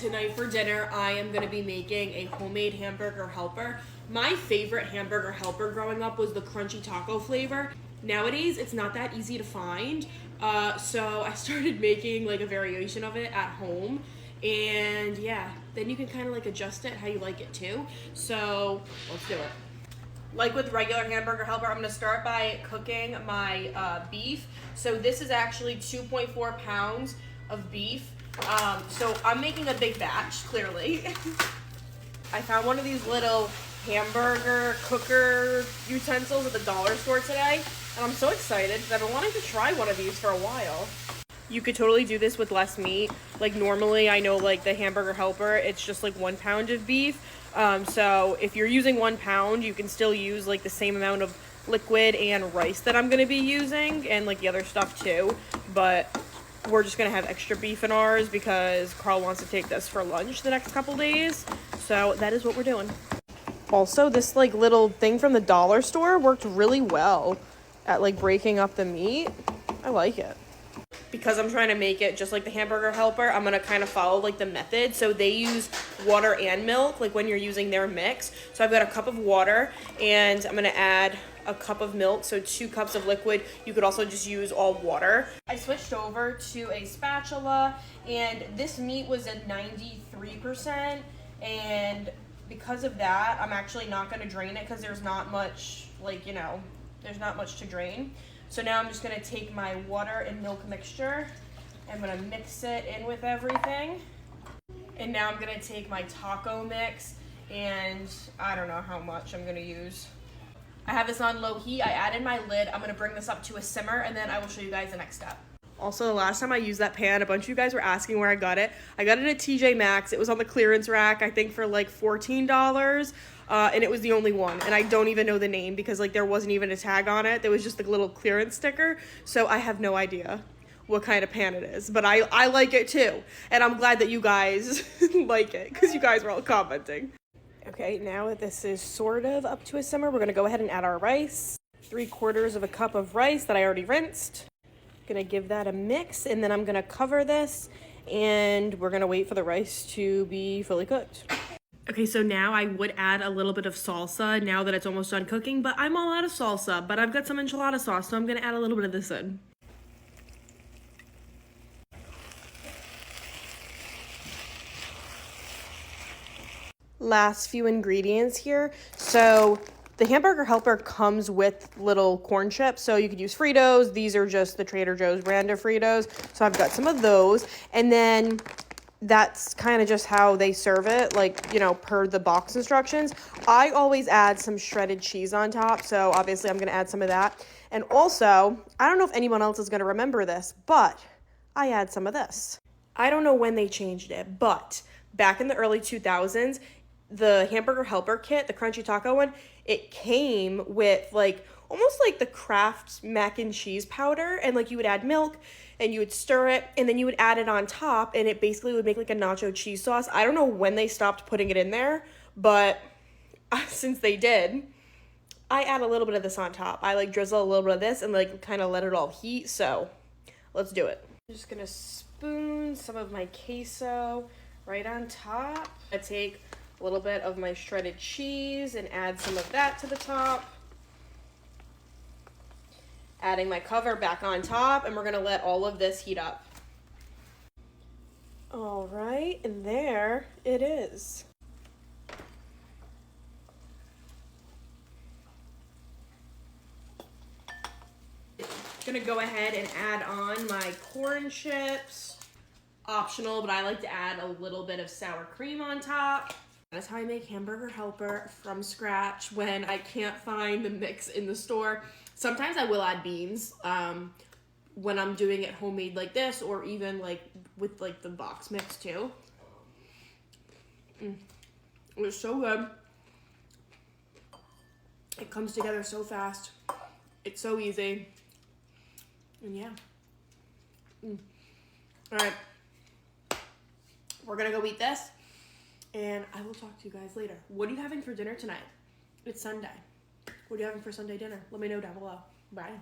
Tonight for dinner, I am going to be making a homemade hamburger helper. My favorite hamburger helper growing up was the crunchy taco flavor. Nowadays, it's not that easy to find, so I started making like a variation of it at home. And yeah, then you can kind of like adjust it how you like it too. So let's do it. Like with regular hamburger helper, I'm gonna start by cooking my beef. So this is actually 2.4 pounds of beef. So I'm making a big batch, clearly. I found one of these little hamburger cooker utensils at the dollar store today, and I'm so excited because I've been wanting to try one of these for a while. You could totally do this with less meat. Like normally, I know like the hamburger helper, it's just like 1 pound of beef. So if you're using 1 pound, you can still use like the same amount of liquid and rice that I'm gonna be using, and like the other stuff too. But we're just gonna have extra beef in ours because Carl wants to take this for lunch the next couple days. So that is what we're doing. Also, this like little thing from the dollar store worked really well at like breaking up the meat. I like it. Because I'm trying to make it just like the hamburger helper, I'm gonna kind of follow like the method. So they use water and milk, like when you're using their mix. So I've got a cup of water and I'm gonna add a cup of milk, so 2 cups of liquid. You could also just use all water. I switched over to a spatula, and this meat was at 93%, and because of that, I'm actually not gonna drain it because there's not much, like, you know, there's not much to drain. So now I'm just gonna take my water and milk mixture, I'm gonna mix it in with everything. And now I'm gonna take my taco mix, and I don't know how much I'm gonna use. I have this on low heat. I added my lid. I'm gonna bring this up to a simmer, and then I will show you guys the next step. Also, the last time I used that pan, a bunch of you guys were asking where I got it. I got it at TJ Maxx. It was on the clearance rack, I think for like $14. And it was the only one. And I don't even know the name because like there wasn't even a tag on it. There was just a little clearance sticker. So I have no idea what kind of pan it is. But I like it too. And I'm glad that you guys like it because you guys were all commenting. Okay, now that this is sort of up to a simmer, we're gonna go ahead and add our rice. 3/4 of a cup of rice that I already rinsed. Gonna give that a mix, and then I'm gonna cover this, and we're gonna wait for the rice to be fully cooked. Okay, so now I would add a little bit of salsa now that it's almost done cooking, but I'm all out of salsa, but I've got some enchilada sauce, so I'm gonna add a little bit of this in. Last few ingredients here. So the hamburger helper comes with little corn chips, so you could use Fritos. These are just the Trader Joe's brand of Fritos, so I've got some of those. And then that's kind of just how they serve it, like, you know, per the box instructions. I always add some shredded cheese on top, so obviously I'm gonna add some of that. And also, I don't know if anyone else is gonna remember this, but I add some of this. I don't know when they changed it, but back in the early 2000s, the hamburger helper kit, the crunchy taco one, it came with like almost like the Kraft mac and cheese powder, and like you would add milk and you would stir it and then you would add it on top, and it basically would make like a nacho cheese sauce. I don't know when they stopped putting it in there, but since they did, I add a little bit of this on top. I like drizzle a little bit of this and like kind of let it all heat. So let's do it. I'm just gonna spoon some of my queso right on top. I take a little bit of my shredded cheese and add some of that to the top. Adding my cover back on top, and we're gonna let all of this heat up. All right, and there it is. Gonna go ahead and add on my corn chips. Optional, but I like to add a little bit of sour cream on top. That's how I make hamburger helper from scratch when I can't find the mix in the store. Sometimes I will add beans when I'm doing it homemade like this, or even like with like the box mix too. It's so good. It comes together so fast. It's so easy. And yeah. All right. We're gonna go eat this, and I will talk to you guys later. What are you having for dinner tonight? It's Sunday. What are you having for Sunday dinner? Let me know down below. Bye.